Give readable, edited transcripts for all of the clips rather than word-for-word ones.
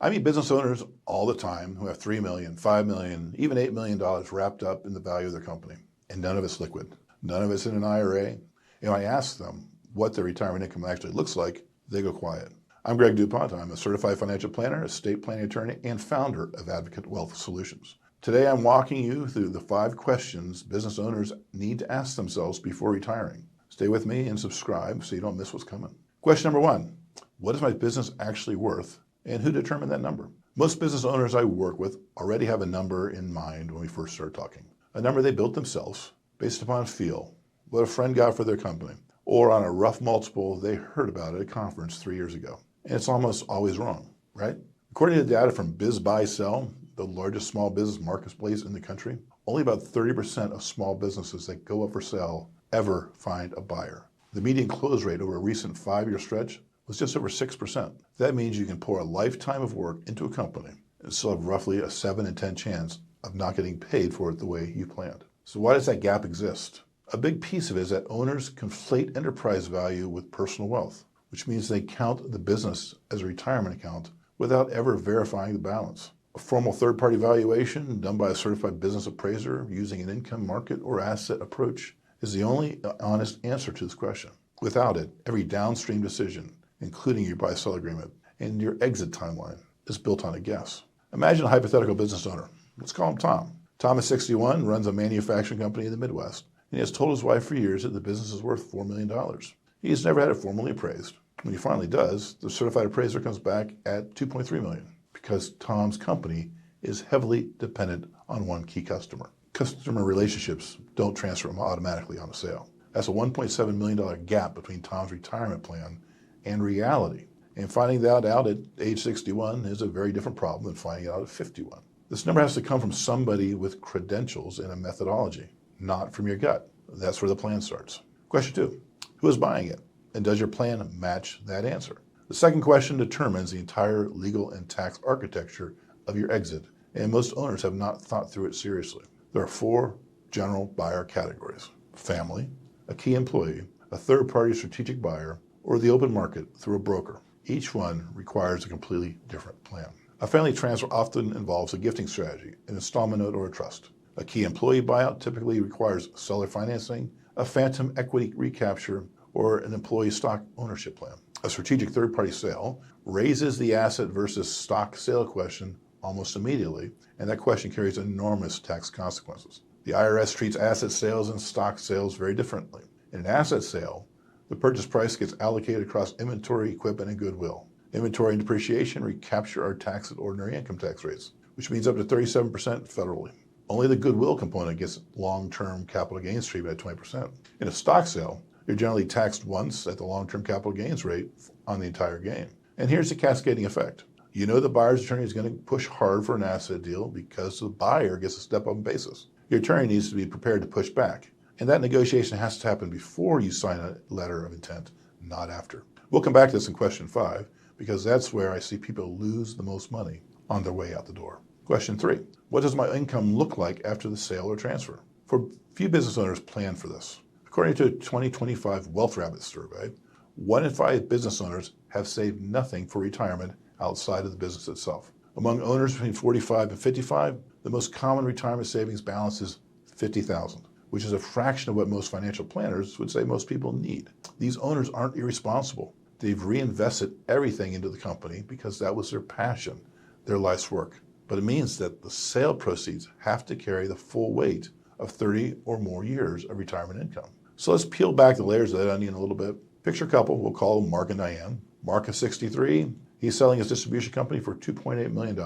I meet business owners all the time who have $3 million, $5 million, even $8 million wrapped up in the value of their company, and none of it's liquid. None of it's in an IRA. And I ask them what their retirement income actually looks like, they go quiet. I'm Greg DuPont. I'm a certified financial planner, estate planning attorney, and founder of Advocate Wealth Solutions. Today, I'm walking you through the 5 questions business owners need to ask themselves before retiring. Stay with me and subscribe so you don't miss what's coming. Question number 1, what is my business actually worth, and who determined that number? Most business owners I work with already have a number in mind when we first start talking. A number they built themselves based upon feel, what a friend got for their company, or on a rough multiple they heard about at a conference 3 years ago. And it's almost always wrong, right? According to data from Biz Buy Sell, the largest small business marketplace in the country, only about 30% of small businesses that go up for sale ever find a buyer. The median close rate over a recent 5-year stretch was just over 6%. That means you can pour a lifetime of work into a company and still have roughly a 7 in 10 chance of not getting paid for it the way you planned. So why does that gap exist? A big piece of it is that owners conflate enterprise value with personal wealth, which means they count the business as a retirement account without ever verifying the balance. A formal third-party valuation done by a certified business appraiser using an income market or asset approach is the only honest answer to this question. Without it, every downstream decision, including your buy-sell agreement and your exit timeline, is built on a guess. Imagine a hypothetical business owner. Let's call him Tom. Tom is 61, runs a manufacturing company in the Midwest, and he has told his wife for years that the business is worth $4 million. He has never had it formally appraised. When he finally does, the certified appraiser comes back at $2.3 million because Tom's company is heavily dependent on one key customer. Customer relationships don't transfer automatically on a sale. That's a $1.7 million gap between Tom's retirement plan and reality. And finding that out at age 61 is a very different problem than finding it out at 51. This number has to come from somebody with credentials and a methodology, not from your gut. That's where the plan starts. Question 2, who is buying it? And does your plan match that answer? The second question determines the entire legal and tax architecture of your exit, and most owners have not thought through it seriously. There are 4 general buyer categories: family, a key employee, a third-party strategic buyer, or the open market through a broker. Each one requires a completely different plan. A family transfer often involves a gifting strategy, an installment note, or a trust. A key employee buyout typically requires seller financing, a phantom equity recapture, or an employee stock ownership plan. A strategic third-party sale raises the asset versus stock sale question almost immediately, and that question carries enormous tax consequences. The IRS treats asset sales and stock sales very differently. In an asset sale, the purchase price gets allocated across inventory, equipment, and goodwill. Inventory and depreciation recapture are taxed at ordinary income tax rates, which means up to 37% federally. Only the goodwill component gets long-term capital gains treatment at 20%. In a stock sale, you're generally taxed once at the long-term capital gains rate on the entire gain. And here's the cascading effect. You know the buyer's attorney is going to push hard for an asset deal because the buyer gets a step-up basis. Your attorney needs to be prepared to push back. And that negotiation has to happen before you sign a letter of intent, not after. We'll come back to this in question 5, because that's where I see people lose the most money on their way out the door. Question 3, what does my income look like after the sale or transfer? For few business owners plan for this. According to a 2025 Wealth Rabbit survey, 1 in 5 business owners have saved nothing for retirement outside of the business itself. Among owners between 45 and 55, the most common retirement savings balance is $50,000, which is a fraction of what most financial planners would say most people need. These owners aren't irresponsible. They've reinvested everything into the company because that was their passion, their life's work. But it means that the sale proceeds have to carry the full weight of 30 or more years of retirement income. So let's peel back the layers of that onion a little bit. Picture a couple, we'll call them Mark and Diane. Mark is 63. He's selling his distribution company for $2.8 million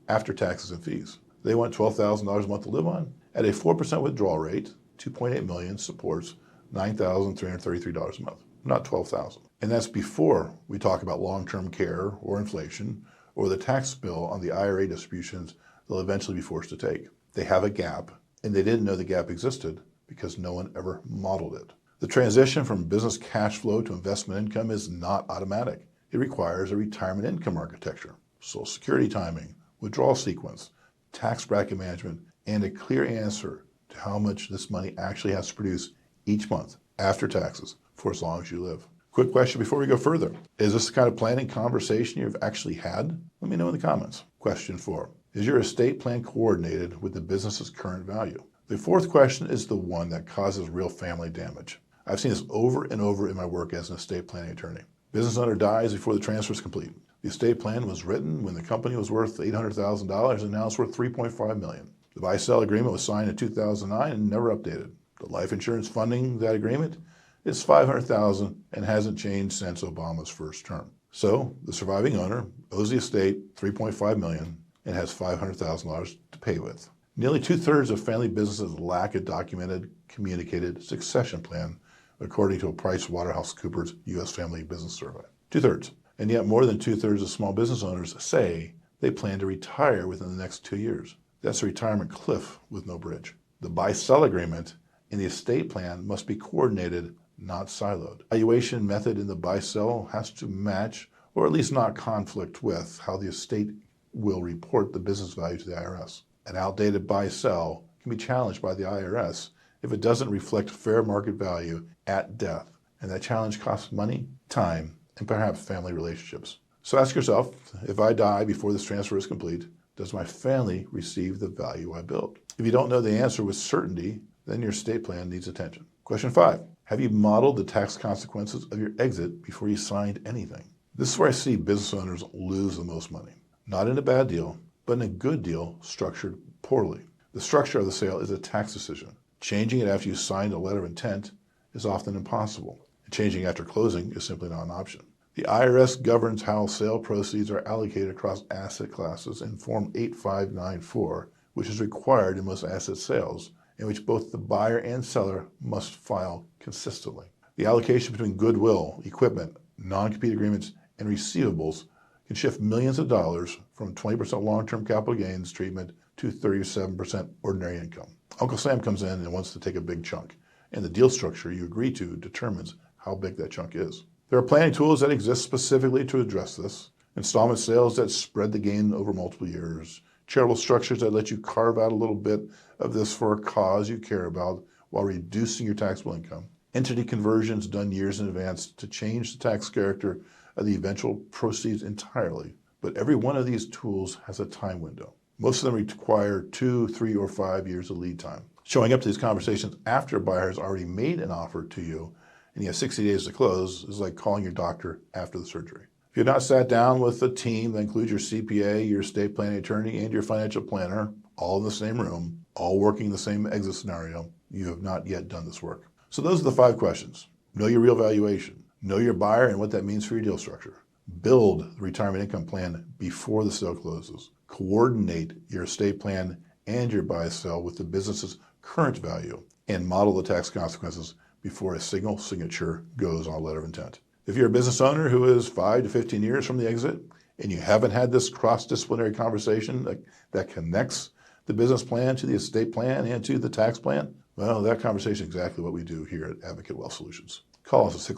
after taxes and fees. They want $12,000 a month to live on. At a 4% withdrawal rate, $2.8 million supports $9,333 a month, not $12,000. And that's before we talk about long-term care or inflation or the tax bill on the IRA distributions they'll eventually be forced to take. They have a gap, and they didn't know the gap existed because no one ever modeled it. The transition from business cash flow to investment income is not automatic. It requires a retirement income architecture, Social Security timing, withdrawal sequence, tax bracket management, and a clear answer to how much this money actually has to produce each month after taxes for as long as you live. Quick question before we go further. Is this the kind of planning conversation you've actually had? Let me know in the comments. Question 4. Is your estate plan coordinated with the business's current value? The fourth question is the one that causes real family damage. I've seen this over and over in my work as an estate planning attorney. Business owner dies before the transfer is complete. The estate plan was written when the company was worth $800,000 and now it's worth $3.5 million. The buy-sell agreement was signed in 2009 and never updated. The life insurance funding that agreement is $500,000 and hasn't changed since Obama's first term. So the surviving owner owes the estate $3.5 million and has $500,000 to pay with. Nearly 2/3 of family businesses lack a documented, communicated succession plan, according to a PricewaterhouseCoopers U.S. Family Business Survey. 2/3. And yet more than 2/3 of small business owners say they plan to retire within the next 2 years. That's a retirement cliff with no bridge. The buy-sell agreement and the estate plan must be coordinated, not siloed. Valuation method in the buy-sell has to match, or at least not conflict with, how the estate will report the business value to the IRS. An outdated buy-sell can be challenged by the IRS if it doesn't reflect fair market value at death, and that challenge costs money, time, and perhaps family relationships. So ask yourself, if I die before this transfer is complete, does my family receive the value I built? If you don't know the answer with certainty, then your estate plan needs attention. Question 5, have you modeled the tax consequences of your exit before you signed anything? This is where I see business owners lose the most money. Not in a bad deal, but in a good deal structured poorly. The structure of the sale is a tax decision. Changing it after you signed a letter of intent is often impossible. And changing after closing is simply not an option. The IRS governs how sale proceeds are allocated across asset classes in Form 8594, which is required in most asset sales, in which both the buyer and seller must file consistently. The allocation between goodwill, equipment, non-compete agreements, and receivables can shift millions of dollars from 20% long-term capital gains treatment to 37% ordinary income. Uncle Sam comes in and wants to take a big chunk, and the deal structure you agree to determines how big that chunk is. There are planning tools that exist specifically to address this. Installment sales that spread the gain over multiple years. Charitable structures that let you carve out a little bit of this for a cause you care about while reducing your taxable income. Entity conversions done years in advance to change the tax character of the eventual proceeds entirely. But every one of these tools has a time window. Most of them require 2, 3, or 5 years of lead time. Showing up to these conversations after a buyer has already made an offer to you and you have 60 days to close is like calling your doctor after the surgery. If you've not sat down with a team that includes your CPA, your estate planning attorney, and your financial planner, all in the same room, all working the same exit scenario, you have not yet done this work. So those are the 5 questions. Know your real valuation. Know your buyer and what that means for your deal structure. Build the retirement income plan before the sale closes. Coordinate your estate plan and your buy-sell with the business's current value, and model the tax consequences before a single signature goes on a letter of intent. If you're a business owner who is 5 to 15 years from the exit and you haven't had this cross-disciplinary conversation that connects the business plan to the estate plan and to the tax plan, well, that conversation is exactly what we do here at Advocate Wealth Solutions. Call us at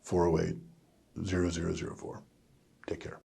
614-408-0004. Take care.